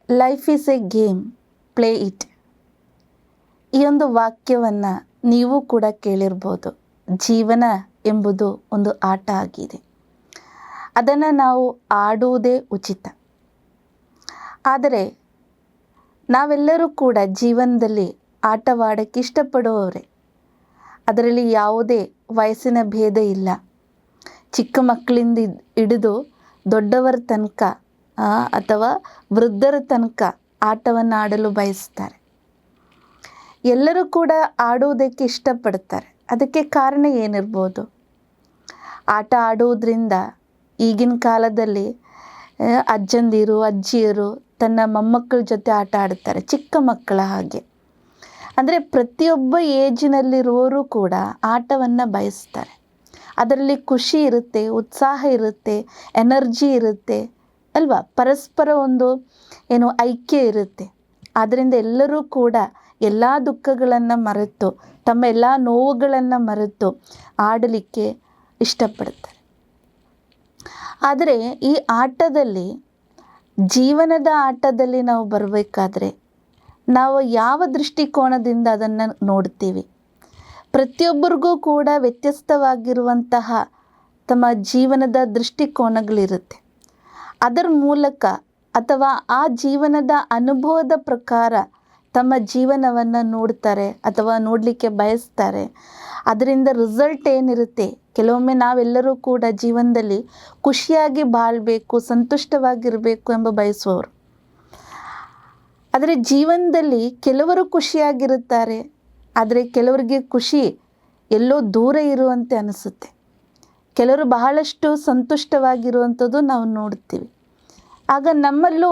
Life is A game, play it. ಈ ಒಂದು ವಾಕ್ಯವನ್ನು ನೀವು ಕೂಡ ಕೇಳಿರ್ಬೋದು. ಜೀವನ ಎಂಬುದು ಒಂದು ಆಟ ಆಗಿದೆ, ಅದನ್ನು ನಾವು ಆಡುವುದೇ ಉಚಿತ. ಆದರೆ ನಾವೆಲ್ಲರೂ ಕೂಡ ಜೀವನದಲ್ಲಿ ಆಟವಾಡೋಕ್ಕೆ ಇಷ್ಟಪಡುವವರೇ. ಅದರಲ್ಲಿ ಯಾವುದೇ ವಯಸ್ಸಿನ ಭೇದ ಇಲ್ಲ. ಚಿಕ್ಕ ಮಕ್ಕಳಿಂದ ಹಿಡಿದು ದೊಡ್ಡವರ ತನಕ ಅಥವಾ ವೃದ್ಧರ ತನಕ ಆಟವನ್ನು ಆಡಲು ಬಯಸ್ತಾರೆ. ಎಲ್ಲರೂ ಕೂಡ ಆಡುವುದಕ್ಕೆ ಇಷ್ಟಪಡ್ತಾರೆ. ಅದಕ್ಕೆ ಕಾರಣ ಏನಿರ್ಬೋದು? ಆಟ ಆಡುವುದರಿಂದ ಈಗಿನ ಕಾಲದಲ್ಲಿ ಅಜ್ಜಂದಿರು ಅಜ್ಜಿಯರು ತನ್ನ ಮೊಮ್ಮಕ್ಕಳ ಜೊತೆ ಆಟ ಆಡ್ತಾರೆ, ಚಿಕ್ಕ ಮಕ್ಕಳ ಹಾಗೆ. ಅಂದರೆ ಪ್ರತಿಯೊಬ್ಬ ಏಜಿನಲ್ಲಿರುವವರು ಕೂಡ ಆಟವನ್ನು ಬಯಸ್ತಾರೆ. ಅದರಲ್ಲಿ ಖುಷಿ ಇರುತ್ತೆ, ಉತ್ಸಾಹ ಇರುತ್ತೆ, ಎನರ್ಜಿ ಇರುತ್ತೆ ಅಲ್ವಾ? ಪರಸ್ಪರ ಒಂದು ಐಕ್ಯ ಇರುತ್ತೆ. ಆದ್ದರಿಂದ ಎಲ್ಲರೂ ಕೂಡ ಎಲ್ಲ ದುಃಖಗಳನ್ನು ಮರೆತು, ತಮ್ಮ ಎಲ್ಲ ನೋವುಗಳನ್ನು ಮರೆತು ಆಡಲಿಕ್ಕೆ ಇಷ್ಟಪಡ್ತಾರೆ. ಆದರೆ ಈ ಆಟದಲ್ಲಿ, ಜೀವನದ ಆಟದಲ್ಲಿ ನಾವು ಬರಬೇಕಾದ್ರೆ ನಾವು ಯಾವ ದೃಷ್ಟಿಕೋನದಿಂದ ಅದನ್ನು ನೋಡ್ತೀವಿ? ಪ್ರತಿಯೊಬ್ಬರಿಗೂ ಕೂಡ ವ್ಯತ್ಯಸ್ತವಾಗಿರುವಂತಹ ತಮ್ಮ ಜೀವನದ ದೃಷ್ಟಿಕೋನಗಳಿರುತ್ತೆ. ಅದರ ಮೂಲಕ ಅಥವಾ ಆ ಜೀವನದ ಅನುಭವದ ಪ್ರಕಾರ ತಮ್ಮ ಜೀವನವನ್ನು ನೋಡ್ತಾರೆ ಅಥವಾ ನೋಡಲಿಕ್ಕೆ ಬಯಸ್ತಾರೆ. ಅದರಿಂದ ರಿಸಲ್ಟ್ ಏನಿರುತ್ತೆ? ಕೆಲವೊಮ್ಮೆ ನಾವೆಲ್ಲರೂ ಕೂಡ ಜೀವನದಲ್ಲಿ ಖುಷಿಯಾಗಿ ಬಾಳಬೇಕು, ಸಂತುಷ್ಟವಾಗಿರಬೇಕು ಎಂಬ ಬಯಸುವವರು. ಆದರೆ ಜೀವನದಲ್ಲಿ ಕೆಲವರು ಖುಷಿಯಾಗಿರುತ್ತಾರೆ, ಆದರೆ ಕೆಲವರಿಗೆ ಖುಷಿ ಎಲ್ಲೋ ದೂರ ಇರುವಂತೆ ಅನಿಸುತ್ತೆ. ಕೆಲವರು ಬಹಳಷ್ಟು ಸಂತುಷ್ಟವಾಗಿರುವಂಥದ್ದು ನಾವು ನೋಡ್ತೀವಿ. ಆಗ ನಮ್ಮಲ್ಲೂ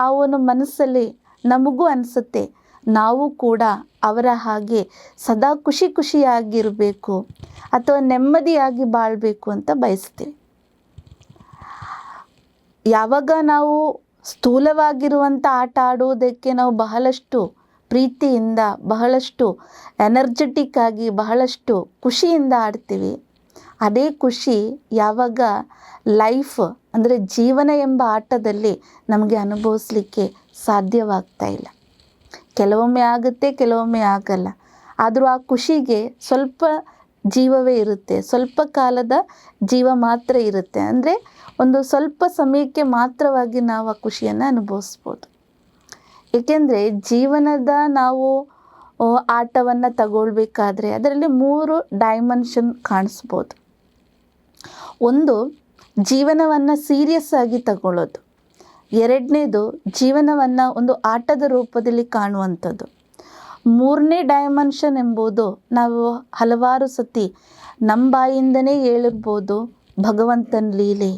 ಆ ಒಂದು ಮನಸ್ಸಲ್ಲಿ ನಮಗೂ ಅನಿಸುತ್ತೆ, ನಾವು ಕೂಡ ಅವರ ಹಾಗೆ ಸದಾ ಖುಷಿಯಾಗಿರಬೇಕು ಅಥವಾ ನೆಮ್ಮದಿಯಾಗಿ ಬಾಳಬೇಕು ಅಂತ ಬಯಸ್ತೀವಿ. ಯಾವಾಗ ನಾವು ಸ್ಥೂಲವಾಗಿರುವಂಥ ಆಟ ಆಡುವುದಕ್ಕೆ ನಾವು ಬಹಳಷ್ಟು ಪ್ರೀತಿಯಿಂದ, ಬಹಳಷ್ಟು ಎನರ್ಜೆಟಿಕ್ ಆಗಿ, ಬಹಳಷ್ಟು ಖುಷಿಯಿಂದ ಆಡ್ತೀವಿ, ಅದೇ ಖುಷಿ ಯಾವಾಗ ಲೈಫ್ ಅಂದರೆ ಜೀವನ ಎಂಬ ಆಟದಲ್ಲಿ ನಮಗೆ ಅನುಭವಿಸ್ಲಿಕ್ಕೆ ಸಾಧ್ಯವಾಗ್ತಾ ಇಲ್ಲ. ಕೆಲವೊಮ್ಮೆ ಆಗುತ್ತೆ, ಕೆಲವೊಮ್ಮೆ ಆಗಲ್ಲ. ಆದರೂ ಆ ಖುಷಿಗೆ ಸ್ವಲ್ಪ ಜೀವವೇ ಇರುತ್ತೆ, ಸ್ವಲ್ಪ ಕಾಲದ ಜೀವ ಮಾತ್ರ ಇರುತ್ತೆ. ಅಂದರೆ ಒಂದು ಸ್ವಲ್ಪ ಸಮಯಕ್ಕೆ ಮಾತ್ರವಾಗಿ ನಾವು ಆ ಖುಷಿಯನ್ನು ಅನುಭವಿಸ್ಬೋದು. ಏಕೆಂದರೆ ಜೀವನದ ನಾವು ಆಟವನ್ನು ತಗೊಳ್ಬೇಕಾದ್ರೆ ಅದರಲ್ಲಿ 3 ಡೈಮೆನ್ಷನ್ ಕಾಣಿಸ್ಬೋದು. ಒಂದು, ಜೀವನವನ್ನು ಸೀರಿಯಸ್ ಆಗಿ ತಗೊಳ್ಳೋದು. ಎರಡನೇದು, ಜೀವನವನ್ನು ಒಂದು ಆಟದ ರೂಪದಲ್ಲಿ ಕಾಣುವಂಥದ್ದು. 3ನೇ ಡೈಮೆನ್ಷನ್ ಎಂಬುದು ನಾವು ಹಲವಾರು ಸತಿ ನಮ್ಮ ಬಾಯಿಂದನೇ ಹೇಳಿರ್ಬೋದು, ಭಗವಂತನ ಲೀಲೆ,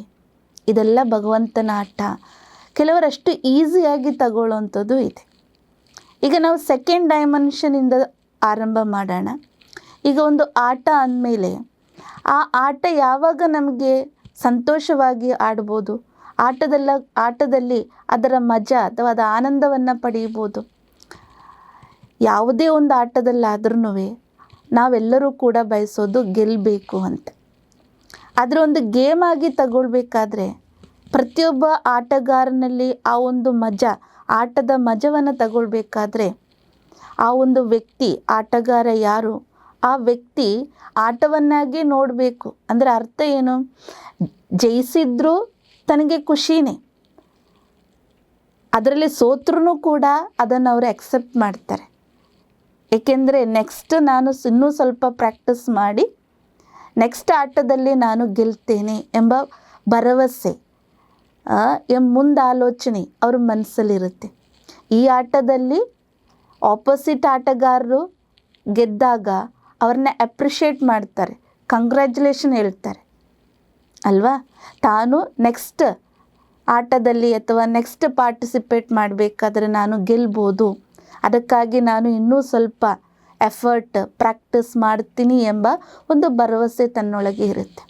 ಇದೆಲ್ಲ ಭಗವಂತನ ಆಟ. ಕೆಲವರಷ್ಟು ಈಸಿಯಾಗಿ ತಗೊಳ್ಳೋವಂಥದ್ದು ಇದೆ. ಈಗ ನಾವು ಸೆಕೆಂಡ್ ಡೈಮೆನ್ಷನಿಂದ ಆರಂಭ ಮಾಡೋಣ. ಈಗ ಒಂದು ಆಟ ಅಂದಮೇಲೆ ಆ ಆಟ ಯಾವಾಗ ನಮಗೆ ಸಂತೋಷವಾಗಿ ಆಡ್ಬೋದು, ಆಟದಲ್ಲಿ ಅದರ ಮಜಾ ಅಥವಾ ಅದರ ಆನಂದವನ್ನು ಪಡೆಯಬಹುದು. ಯಾವುದೇ ಒಂದು ಆಟದಲ್ಲಾದ್ರೂ ನಾವೆಲ್ಲರೂ ಕೂಡ ಬಯಸೋದು ಗೆಲ್ಲಬೇಕು ಅಂತ. ಅದರ ಒಂದು ಗೇಮ್ ಆಗಿ ತಗೊಳ್ಬೇಕಾದ್ರೆ ಪ್ರತಿಯೊಬ್ಬ ಆಟಗಾರನಲ್ಲಿ ಆ ಒಂದು ಆಟದ ಮಜವನ್ನು ತಗೊಳ್ಬೇಕಾದ್ರೆ ಆ ಒಂದು ವ್ಯಕ್ತಿ, ಆಟಗಾರ ಯಾರು, ಆ ವ್ಯಕ್ತಿ ಆಟವನ್ನಾಗಿ ನೋಡಬೇಕು. ಅಂದರೆ ಅರ್ಥ ಏನು? ಜಯಿಸಿದ್ರೂ ತನಗೆ ಖುಷಿನೇ, ಅದರಲ್ಲಿ ಸೋತ್ರೂ ಕೂಡ ಅದನ್ನು ಅವರು ಅಕ್ಸೆಪ್ಟ್ ಮಾಡ್ತಾರೆ. ಏಕೆಂದರೆ ನೆಕ್ಸ್ಟ್ ನಾನು ಇನ್ನೂ ಸ್ವಲ್ಪ ಪ್ರಾಕ್ಟೀಸ್ ಮಾಡಿ ನೆಕ್ಸ್ಟ್ ಆಟದಲ್ಲಿ ನಾನು ಗೆಲ್ತೇನೆ ಎಂಬ ಭರವಸೆ, ಮುಂದಾಲೋಚನೆ ಅವ್ರ ಮನಸ್ಸಲ್ಲಿರುತ್ತೆ. ಈ ಆಟದಲ್ಲಿ ಆಪೋಸಿಟ್ ಆಟಗಾರರು ಗೆದ್ದಾಗ ಅವ್ರನ್ನ ಅಪ್ರಿಷಿಯೇಟ್ ಮಾಡ್ತಾರೆ, ಕಂಗ್ರ್ಯಾಚುಲೇಷನ್ ಹೇಳ್ತಾರೆ ಅಲ್ವಾ? ತಾನು ನೆಕ್ಸ್ಟ್ ಆಟದಲ್ಲಿ ಅಥವಾ ನೆಕ್ಸ್ಟ್ ಪಾರ್ಟಿಸಿಪೇಟ್ ಮಾಡಬೇಕಾದ್ರೆ ನಾನು ಗೆಲ್ಬೋದು, ಅದಕ್ಕಾಗಿ ನಾನು ಇನ್ನೂ ಸ್ವಲ್ಪ ಎಫರ್ಟ್ ಪ್ರಾಕ್ಟೀಸ್ ಮಾಡ್ತೀನಿ ಎಂಬ ಒಂದು ಭರವಸೆ ತನ್ನೊಳಗೆ ಇರುತ್ತೆ.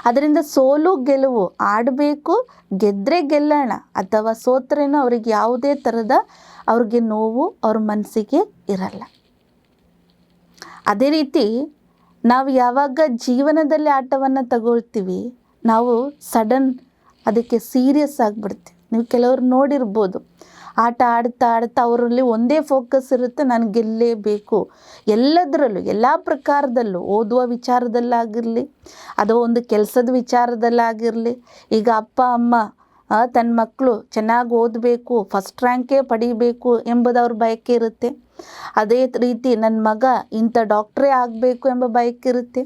ಅದರಿಂದ ಸೋಲು ಗೆಲುವು ಆಡಬೇಕು, ಗೆದ್ದರೆ ಗೆಲ್ಲೋಣ ಅಥವಾ ಸೋತ್ರೇನೋ ಅವ್ರಿಗೆ ಯಾವುದೇ ಥರದ ಅವ್ರಿಗೆ ನೋವು ಅವ್ರ ಮನಸ್ಸಿಗೆ ಇರಲ್ಲ. ಅದೇ ರೀತಿ ನಾವು ಯಾವಾಗ ಜೀವನದಲ್ಲಿ ಆಟವನ್ನು ತಗೊಳ್ತೀವಿ, ನಾವು ಸಡನ್ ಅದಕ್ಕೆ ಸೀರಿಯಸ್ ಆಗಿಬಿಡ್ತೀವಿ. ನೀವು ಕೆಲವರು ನೋಡಿರ್ಬೋದು, ಆಟ ಆಡ್ತಾ ಆಡ್ತಾ ಅವರಲ್ಲಿ ಒಂದೇ ಫೋಕಸ್ ಇರುತ್ತೆ, ನಾನು ಗೆಲ್ಲೇಬೇಕು ಎಲ್ಲದರಲ್ಲೂ, ಎಲ್ಲ ಪ್ರಕಾರದಲ್ಲೂ, ಓದುವ ವಿಚಾರದಲ್ಲಾಗಿರಲಿ ಅಥವಾ ಒಂದು ಕೆಲಸದ ವಿಚಾರದಲ್ಲಾಗಿರಲಿ. ಈಗ ಅಪ್ಪ ಅಮ್ಮ ತನ್ನ ಮಕ್ಕಳು ಚೆನ್ನಾಗಿ ಓದಬೇಕು, ಫಸ್ಟ್ ರ್ಯಾಂಕೇ ಪಡೀಬೇಕು ಎಂಬುದು ಅವ್ರ ಬಯಕೆ ಇರುತ್ತೆ. ಅದೇ ರೀತಿ ನನ್ನ ಮಗ ಇಂಥ ಡಾಕ್ಟ್ರೇ ಆಗಬೇಕು ಎಂಬ ಬಯಕೆ ಇರುತ್ತೆ.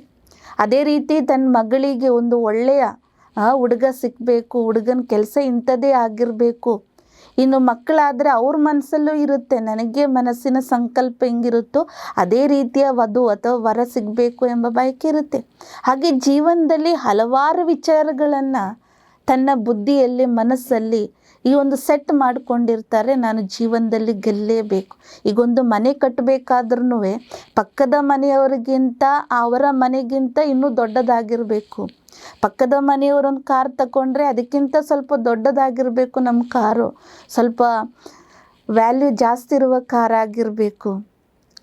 ಅದೇ ರೀತಿ ತನ್ನ ಮಗಳಿಗೆ ಒಂದು ಒಳ್ಳೆಯ ಹುಡುಗ ಸಿಕ್ಕಬೇಕು, ಹುಡುಗನ ಕೆಲಸ ಇಂಥದ್ದೇ ಆಗಿರಬೇಕು. ಇನ್ನು ಮಕ್ಕಳಾದರೆ ಅವ್ರ ಮನಸ್ಸಲ್ಲೂ ಇರುತ್ತೆ, ನನಗೆ ಮನಸ್ಸಿನ ಸಂಕಲ್ಪ ಹೆಂಗಿರುತ್ತೋ ಅದೇ ರೀತಿಯ ವಧು ಅಥವಾ ವರ ಸಿಗಬೇಕು ಎಂಬ ಬಯಕೆ ಇರುತ್ತೆ. ಹಾಗೆ ಜೀವನದಲ್ಲಿ ಹಲವಾರು ವಿಚಾರಗಳನ್ನು ತನ್ನ ಬುದ್ಧಿಯಲ್ಲಿ, ಮನಸ್ಸಲ್ಲಿ ಈ ಒಂದು ಸೆಟ್ ಮಾಡಿಕೊಂಡಿರ್ತಾರೆ. ನಾನು ಜೀವನದಲ್ಲಿ ಗೆಲ್ಲೇಬೇಕು. ಈಗೊಂದು ಮನೆ ಕಟ್ಟಬೇಕಾದ್ರೂ ಪಕ್ಕದ ಮನೆಯವರಿಗಿಂತ ಅವರ ಮನೆಗಿಂತ ಇನ್ನೂ ದೊಡ್ಡದಾಗಿರಬೇಕು. ಪಕ್ಕದ ಮನೆಯವರೊಂದು ಕಾರ್ ತಗೊಂಡ್ರೆ ಅದಕ್ಕಿಂತ ಸ್ವಲ್ಪ ದೊಡ್ಡದಾಗಿರಬೇಕು ನಮ್ಮ ಕಾರು, ಸ್ವಲ್ಪ ವ್ಯಾಲ್ಯೂ ಜಾಸ್ತಿ ಇರುವ ಕಾರ್ ಆಗಿರಬೇಕು.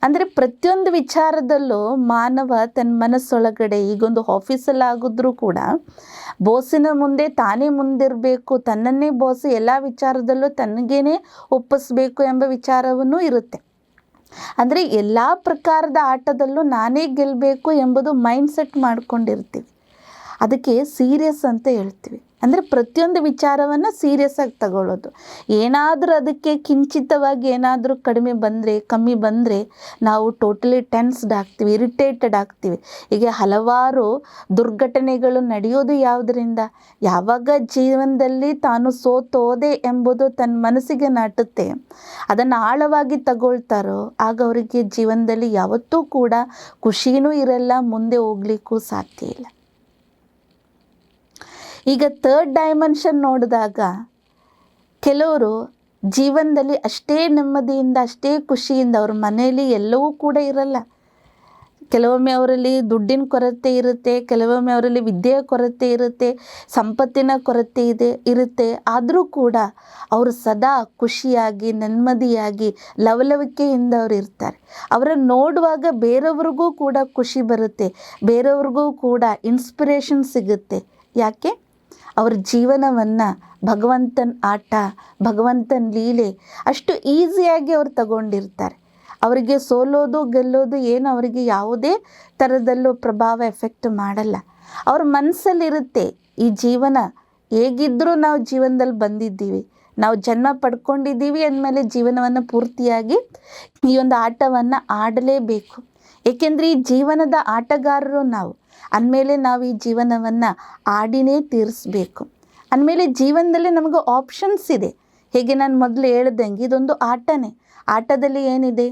ಅಂದರೆ ಪ್ರತಿಯೊಂದು ವಿಚಾರದಲ್ಲೂ ಮಾನವ ತನ್ನ ಮನಸ್ಸೊಳಗಡೆ, ಈಗೊಂದು ಆಫೀಸಲ್ಲಿ ಆಗಿದ್ರೂ ಕೂಡ ಬಾಸಿನ ಮುಂದೆ ತಾನೇ ಮುಂದಿರಬೇಕು, ತನ್ನನ್ನೇ ಬಾಸ್, ಎಲ್ಲ ವಿಚಾರದಲ್ಲೂ ತನಗೇನೆ ಒಪ್ಪಿಸ್ಬೇಕು ಎಂಬ ವಿಚಾರವೂ ಇರುತ್ತೆ. ಅಂದರೆ ಎಲ್ಲ ಪ್ರಕಾರದ ಆಟದಲ್ಲೂ ನಾನೇ ಗೆಲ್ಲಬೇಕು ಎಂಬುದು ಮೈಂಡ್ ಸೆಟ್ ಮಾಡ್ಕೊಂಡಿರ್ತೀವಿ. ಅದಕ್ಕೆ ಸೀರಿಯಸ್ ಅಂತ ಹೇಳ್ತೀವಿ. ಅಂದರೆ ಪ್ರತಿಯೊಂದು ವಿಚಾರವನ್ನು ಸೀರಿಯಸ್ ಆಗಿ ತಗೊಳ್ಳೋದು. ಏನಾದರೂ ಅದಕ್ಕೆ ಕಿಂಚಿತವಾಗಿ ಏನಾದರೂ ಕಮ್ಮಿ ಬಂದರೆ ನಾವು ಟೋಟಲಿ ಟೆನ್ಸ್ಡ್ ಆಗ್ತೀವಿ, ಇರಿಟೇಟೆಡ್ ಆಗ್ತೀವಿ. ಹೀಗೆ ಹಲವಾರು ದುರ್ಘಟನೆಗಳು ನಡೆಯೋದು ಯಾವುದರಿಂದ? ಯಾವಾಗ ಜೀವನದಲ್ಲಿ ತಾನು ಸೋತೋದೆ ಎಂಬುದು ತನ್ನ ಮನಸ್ಸಿಗೆ ನಾಟುತ್ತೆ, ಅದನ್ನು ಆಳವಾಗಿ ತಗೊಳ್ತಾರೋ ಆಗ ಅವರಿಗೆ ಜೀವನದಲ್ಲಿ ಯಾವತ್ತೂ ಕೂಡ ಖುಷಿನೂ ಇರಲ್ಲ, ಮುಂದೆ ಹೋಗ್ಲಿಕ್ಕೂ ಸಾಧ್ಯ ಇಲ್ಲ. ಈಗ ಥರ್ಡ್ ಡೈಮೆನ್ಷನ್ ನೋಡಿದಾಗ ಕೆಲವರು ಜೀವನದಲ್ಲಿ ಅಷ್ಟೇ ನೆಮ್ಮದಿಯಿಂದ, ಅಷ್ಟೇ ಖುಷಿಯಿಂದ, ಅವ್ರ ಮನೆಯಲ್ಲಿ ಎಲ್ಲವೂ ಕೂಡ ಇರಲ್ಲ. ಕೆಲವೊಮ್ಮೆ ಅವರಲ್ಲಿ ದುಡ್ಡಿನ ಕೊರತೆ ಇರುತ್ತೆ, ಕೆಲವೊಮ್ಮೆ ಅವರಲ್ಲಿ ವಿದ್ಯೆಯ ಕೊರತೆ ಇರುತ್ತೆ, ಸಂಪತ್ತಿನ ಕೊರತೆ ಇರುತ್ತೆ. ಆದರೂ ಕೂಡ ಅವರು ಸದಾ ಖುಷಿಯಾಗಿ, ನೆಮ್ಮದಿಯಾಗಿ, ಲವಲವಿಕೆಯಿಂದ ಅವರು ಇರ್ತಾರೆ. ಅವರನ್ನು ನೋಡುವಾಗ ಬೇರೆಯವ್ರಿಗೂ ಕೂಡ ಖುಷಿ ಬರುತ್ತೆ, ಬೇರೆಯವ್ರಿಗೂ ಕೂಡ ಇನ್ಸ್ಪಿರೇಷನ್ ಸಿಗುತ್ತೆ. ಯಾಕೆ? ಅವ್ರ ಜೀವನವನ್ನು ಭಗವಂತನ ಆಟ, ಭಗವಂತನ ಲೀಲೆ ಅಷ್ಟು ಈಸಿಯಾಗಿ ಅವ್ರು ತಗೊಂಡಿರ್ತಾರೆ. ಅವರಿಗೆ ಸೋಲೋದು ಗೆಲ್ಲೋದು ಏನು ಅವರಿಗೆ ಯಾವುದೇ ಥರದಲ್ಲೂ ಪ್ರಭಾವ ಎಫೆಕ್ಟ್ ಮಾಡಲ್ಲ. ಅವ್ರ ಮನಸ್ಸಲ್ಲಿರುತ್ತೆ, ಈ ಜೀವನ ಹೇಗಿದ್ದರೂ ನಾವು ಜೀವನದಲ್ಲಿ ಬಂದಿದ್ದೀವಿ, ನಾವು ಜನ್ಮ ಪಡ್ಕೊಂಡಿದ್ದೀವಿ ಅಂದಮೇಲೆ ಜೀವನವನ್ನು ಪೂರ್ತಿಯಾಗಿ ಈ ಒಂದು ಆಟವನ್ನು ಆಡಲೇಬೇಕು. ಏಕೆಂದರೆ ಈ ಜೀವನದ ಆಟಗಾರರು ನಾವು ಅಂದಮೇಲೆ ನಾವು ಈ ಜೀವನವನ್ನು ಆಡಿನೇ ತೀರಿಸ್ಬೇಕು. ಅಂದಮೇಲೆ ಜೀವನದಲ್ಲಿ ನಮಗೆ ಆಪ್ಷನ್ಸ್ ಇದೆ. ಹೇಗೆ ನಾನು ಮೊದಲು ಹೇಳ್ದಂಗೆ ಇದೊಂದು ಆಟನೇ. ಆಟದಲ್ಲಿ ಏನಿದೆ?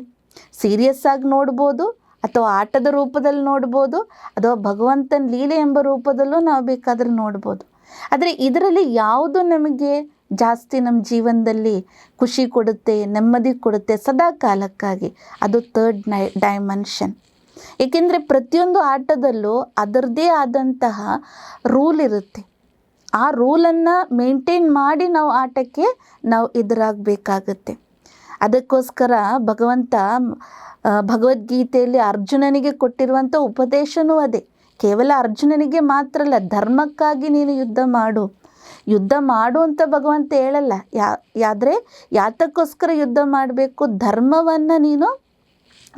ಸೀರಿಯಸ್ ಆಗಿ ನೋಡ್ಬೋದು, ಅಥವಾ ಆಟದ ರೂಪದಲ್ಲಿ ನೋಡ್ಬೋದು, ಅಥವಾ ಭಗವಂತನ ಲೀಲೆ ಎಂಬ ರೂಪದಲ್ಲೂ ನಾವು ಬೇಕಾದರೆ ನೋಡ್ಬೋದು. ಆದರೆ ಇದರಲ್ಲಿ ಯಾವುದು ನಮಗೆ ಜಾಸ್ತಿ ನಮ್ಮ ಜೀವನದಲ್ಲಿ ಖುಷಿ ಕೊಡುತ್ತೆ, ನೆಮ್ಮದಿ ಕೊಡುತ್ತೆ ಸದಾ ಕಾಲಕ್ಕಾಗಿ? ಅದು ಥರ್ಡ್ ಡೈಮೆನ್ಷನ್. ಏಕೆಂದರೆ ಪ್ರತಿಯೊಂದು ಆಟದಲ್ಲೂ ಅದರದ್ದೇ ಆದಂತಹ ರೂಲ್ ಇರುತ್ತೆ. ಆ ರೂಲನ್ನು ಮೇಂಟೈನ್ ಮಾಡಿ ನಾವು ಆಟಕ್ಕೆ ಎದುರಾಗಬೇಕಾಗತ್ತೆ. ಅದಕ್ಕೋಸ್ಕರ ಭಗವಂತ ಭಗವದ್ಗೀತೆಯಲ್ಲಿ ಅರ್ಜುನನಿಗೆ ಕೊಟ್ಟಿರುವಂಥ ಉಪದೇಶನೂ ಅದೇ. ಕೇವಲ ಅರ್ಜುನನಿಗೆ ಮಾತ್ರ ಅಲ್ಲ, ಧರ್ಮಕ್ಕಾಗಿ ನೀನು ಯುದ್ಧ ಮಾಡು ಅಂತ ಭಗವಂತ ಹೇಳಲ್ಲ. ಆದರೆ ಯಾತಕ್ಕೋಸ್ಕರ ಯುದ್ಧ ಮಾಡಬೇಕು? ಧರ್ಮವನ್ನು ನೀನು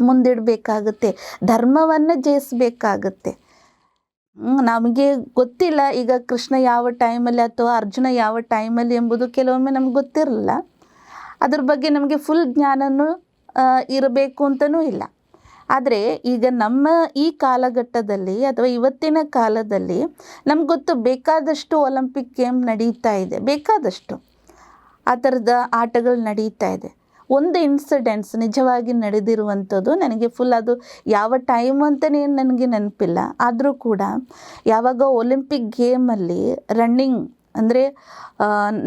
ಮುಂದಿಡಬೇಕಾಗುತ್ತೆ, ಧರ್ಮವನ್ನು ಜಯಿಸಬೇಕಾಗುತ್ತೆ. ನಮಗೆ ಗೊತ್ತಿಲ್ಲ ಈಗ ಕೃಷ್ಣ ಯಾವ ಟೈಮಲ್ಲಿ ಅಥವಾ ಅರ್ಜುನ ಯಾವ ಟೈಮಲ್ಲಿ ಎಂಬುದು ಕೆಲವೊಮ್ಮೆ ನಮ್ಗೆ ಗೊತ್ತಿರಲ್ಲ. ಅದ್ರ ಬಗ್ಗೆ ನಮಗೆ ಫುಲ್ ಜ್ಞಾನನೂ ಇರಬೇಕು ಅಂತಲೂ ಇಲ್ಲ. ಆದರೆ ಈಗ ನಮ್ಮ ಈ ಕಾಲಘಟ್ಟದಲ್ಲಿ ಅಥವಾ ಇವತ್ತಿನ ಕಾಲದಲ್ಲಿ ನಮ್ಗೆ ಗೊತ್ತು, ಬೇಕಾದಷ್ಟು ಒಲಿಂಪಿಕ್ ಗೇಮ್ ನಡೀತಾ ಇದೆ, ಬೇಕಾದಷ್ಟು ಆ ಥರದ ಆಟಗಳು ನಡೀತಾ ಇದೆ. ಒಂದು ಇನ್ಸಿಡೆಂಟ್ಸ್ ನಿಜವಾಗಿ ನಡೆದಿರುವಂಥದ್ದು, ನನಗೆ ಫುಲ್ ಅದು ಯಾವ ಟೈಮ್ ಅಂತಲೇ ನನಗೆ ನೆನಪಿಲ್ಲ. ಆದರೂ ಕೂಡ ಯಾವಾಗ ಒಲಿಂಪಿಕ್ ಗೇಮಲ್ಲಿ ರನ್ನಿಂಗ್ ಅಂದರೆ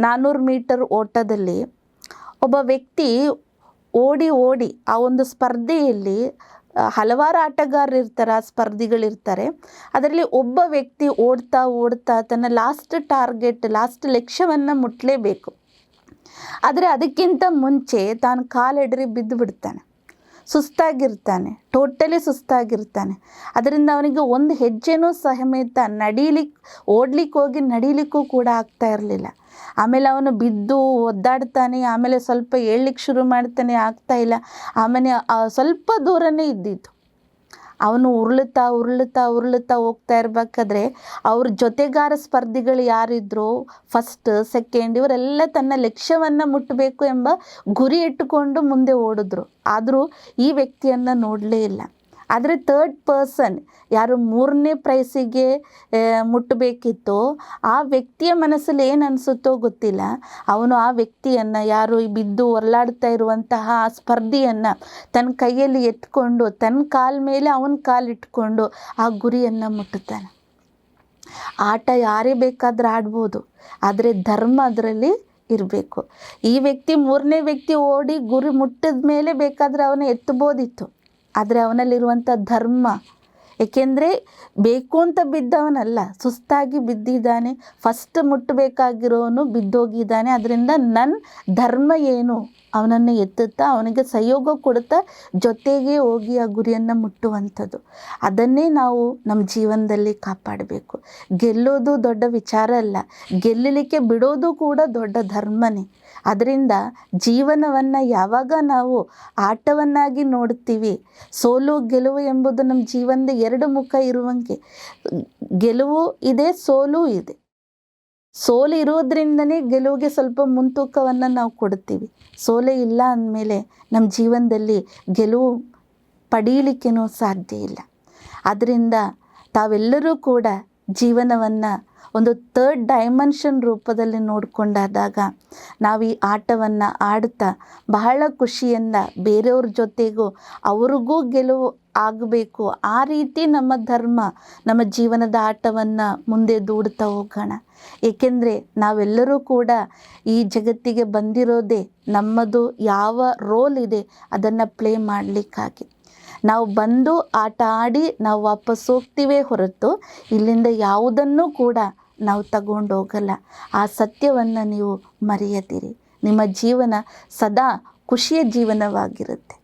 400 ಮೀಟರ್ ಓಟದಲ್ಲಿ ಒಬ್ಬ ವ್ಯಕ್ತಿ ಓಡಿ ಆ ಒಂದು ಸ್ಪರ್ಧೆಯಲ್ಲಿ ಹಲವಾರು ಆಟಗಾರರು ಇರ್ತಾರೆ, ಆ ಸ್ಪರ್ಧಿಗಳಿರ್ತಾರೆ. ಅದರಲ್ಲಿ ಒಬ್ಬ ವ್ಯಕ್ತಿ ಓಡ್ತಾ ತನ್ನ ಲಾಸ್ಟ್ ಲಕ್ಷ್ಯವನ್ನು ಮುಟ್ಟಲೇಬೇಕು. ಆದರೆ ಅದಕ್ಕಿಂತ ಮುಂಚೆ ತಾನು ಕಾಲೆಡರಿ ಬಿದ್ದು ಬಿಡ್ತಾನೆ, ಟೋಟಲಿ ಸುಸ್ತಾಗಿರ್ತಾನೆ. ಅದರಿಂದ ಅವನಿಗೆ ಒಂದು ಹೆಜ್ಜೆನೂ ಸಮೇತ ಓಡ್ಲಿಕ್ಕೆ ಹೋಗಿ ನಡೀಲಿಕ್ಕೂ ಕೂಡ ಆಗ್ತಾ ಇರಲಿಲ್ಲ. ಆಮೇಲೆ ಅವನು ಬಿದ್ದು ಒದ್ದಾಡ್ತಾನೆ, ಆಮೇಲೆ ಸ್ವಲ್ಪ ಏಳ್ಲಿಕ್ಕೆ ಶುರು ಮಾಡ್ತಾನೆ, ಆಗ್ತಾ ಇಲ್ಲ. ಆಮೇಲೆ ಸ್ವಲ್ಪ ದೂರನೇ ಇದ್ದಿದ್ದು. ಅವನು ಉರುಳುತ್ತಾ ಹೋಗ್ತಾ ಇರಬೇಕಾದ್ರೆ ಅವ್ರ ಜೊತೆಗಾರ ಸ್ಪರ್ಧಿಗಳು ಯಾರಿದ್ರು, ಫಸ್ಟ್ ಸೆಕೆಂಡ್, ಇವರೆಲ್ಲ ತನ್ನ ಲಕ್ಷ್ಯವನ್ನು ಮುಟ್ಟಬೇಕು ಎಂಬ ಗುರಿ ಇಟ್ಟುಕೊಂಡು ಮುಂದೆ ಓಡಿದ್ರು. ಆದರೂ ಈ ವ್ಯಕ್ತಿಯನ್ನು ನೋಡಲೇ ಇಲ್ಲ. ಆದರೆ ಥರ್ಡ್ ಪರ್ಸನ್ ಯಾರು 3ನೇ ಪ್ರೈಸಿಗೆ ಮುಟ್ಟಬೇಕಿತ್ತೋ ಆ ವ್ಯಕ್ತಿಯ ಮನಸ್ಸಲ್ಲಿ ಏನು ಅನಿಸುತ್ತೋ ಗೊತ್ತಿಲ್ಲ, ಅವನು ಆ ವ್ಯಕ್ತಿಯನ್ನು, ಯಾರು ಬಿದ್ದು ಹೊರಲಾಡ್ತಾ ಇರುವಂತಹ ಆ ಸ್ಪರ್ಧಿಯನ್ನು ತನ್ನ ಕೈಯಲ್ಲಿ ಎತ್ಕೊಂಡು ತನ್ನ ಕಾಲ ಮೇಲೆ ಅವನ ಕಾಲಿಟ್ಕೊಂಡು ಆ ಗುರಿಯನ್ನು ಮುಟ್ಟುತ್ತಾನೆ. ಆಟ ಯಾರೇ ಬೇಕಾದರೂ ಆಡ್ಬೋದು, ಆದರೆ ಧರ್ಮ ಅದರಲ್ಲಿ ಇರಬೇಕು. ಈ ವ್ಯಕ್ತಿ 3ನೇ ವ್ಯಕ್ತಿ ಓಡಿ ಗುರಿ ಮುಟ್ಟಿದ ಮೇಲೆ ಬೇಕಾದರೆ ಅವನ ಎತ್ತಬೋದಿತ್ತು, ಆದರೆ ಅವನಲ್ಲಿರುವಂಥ ಧರ್ಮ, ಏಕೆಂದರೆ ಬೇಕು ಅಂತ ಬಿದ್ದವನಲ್ಲ, ಸುಸ್ತಾಗಿ ಬಿದ್ದಿದ್ದಾನೆ, ಫಸ್ಟ್ ಮುಟ್ಟಬೇಕಾಗಿರೋನು ಬಿದ್ದೋಗಿದ್ದಾನೆ. ಅದರಿಂದ ನನ್ನ ಧರ್ಮ ಏನು, ಅವನನ್ನು ಎತ್ತುತ್ತಾ ಅವನಿಗೆ ಸಹಯೋಗ ಕೊಡುತ್ತಾ ಜೊತೆಗೆ ಹೋಗಿ ಆ ಗುರಿಯನ್ನು ಮುಟ್ಟುವಂಥದ್ದು. ಅದನ್ನೇ ನಾವು ನಮ್ಮ ಜೀವನದಲ್ಲಿ ಕಾಪಾಡಬೇಕು. ಗೆಲ್ಲೋದು ದೊಡ್ಡ ವಿಚಾರ ಅಲ್ಲ, ಗೆಲ್ಲಲಿಕ್ಕೆ ಬಿಡೋದು ಕೂಡ ದೊಡ್ಡ ಧರ್ಮನೇ. ಅದರಿಂದ ಜೀವನವನ್ನು ಯಾವಾಗ ನಾವು ಆಟವನ್ನಾಗಿ ನೋಡ್ತೀವಿ, ಸೋಲು ಗೆಲುವು ಎಂಬುದು ನಮ್ಮ ಜೀವನದ 2 ಮುಖ ಇರುವಂಗೆ, ಗೆಲುವು ಇದೆ, ಸೋಲು ಇದೆ. ಸೋಲು ಇರೋದ್ರಿಂದನೇ ಗೆಲುವಿಗೆ ಸ್ವಲ್ಪ ಮುಂತೂಕವನ್ನು ನಾವು ಕೊಡ್ತೀವಿ. ಸೋಲೇ ಇಲ್ಲ ಅಂದಮೇಲೆ ನಮ್ಮ ಜೀವನದಲ್ಲಿ ಗೆಲುವು ಪಡೀಲಿಕ್ಕೇನೂ ಸಾಧ್ಯ ಇಲ್ಲ. ಆದ್ದರಿಂದ ತಾವೆಲ್ಲರೂ ಕೂಡ ಜೀವನವನ್ನು ಒಂದು ಥರ್ಡ್ ಡೈಮೆನ್ಷನ್ ರೂಪದಲ್ಲಿ ನೋಡಿಕೊಂಡಾದಾಗ ನಾವು ಈ ಆಟವನ್ನು ಆಡ್ತಾ ಬಹಳ ಖುಷಿಯಿಂದ ಬೇರೆಯವ್ರ ಜೊತೆಗೂ ಅವ್ರಿಗೂ ಗೆಲುವು ಆಗಬೇಕು, ಆ ರೀತಿ ನಮ್ಮ ಧರ್ಮ, ನಮ್ಮ ಜೀವನದ ಆಟವನ್ನು ಮುಂದೆ ದೂಡ್ತಾ ಹೋಗೋಣ. ಏಕೆಂದರೆ ನಾವೆಲ್ಲರೂ ಕೂಡ ಈ ಜಗತ್ತಿಗೆ ಬಂದಿರೋದೇ ನಮ್ಮದು ಯಾವ ರೋಲ್ ಇದೆ ಅದನ್ನು ಪ್ಲೇ ಮಾಡಲಿಕ್ಕಾಗಿ. ನಾವು ಬಂದು ಆಟ ಆಡಿ ನಾವು ವಾಪಸ್ ಹೋಗ್ತೀವೇ ಹೊರತು ಇಲ್ಲಿಂದ ಯಾವುದನ್ನು ಕೂಡ ನಾವು ತಗೊಂಡೋಗಲ್ಲ. ಆ ಸತ್ಯವನ್ನು ನೀವು ಮರೆಯದಿರಿ. ನಿಮ್ಮ ಜೀವನ ಸದಾ ಖುಷಿಯ ಜೀವನವಾಗಿರುತ್ತೆ.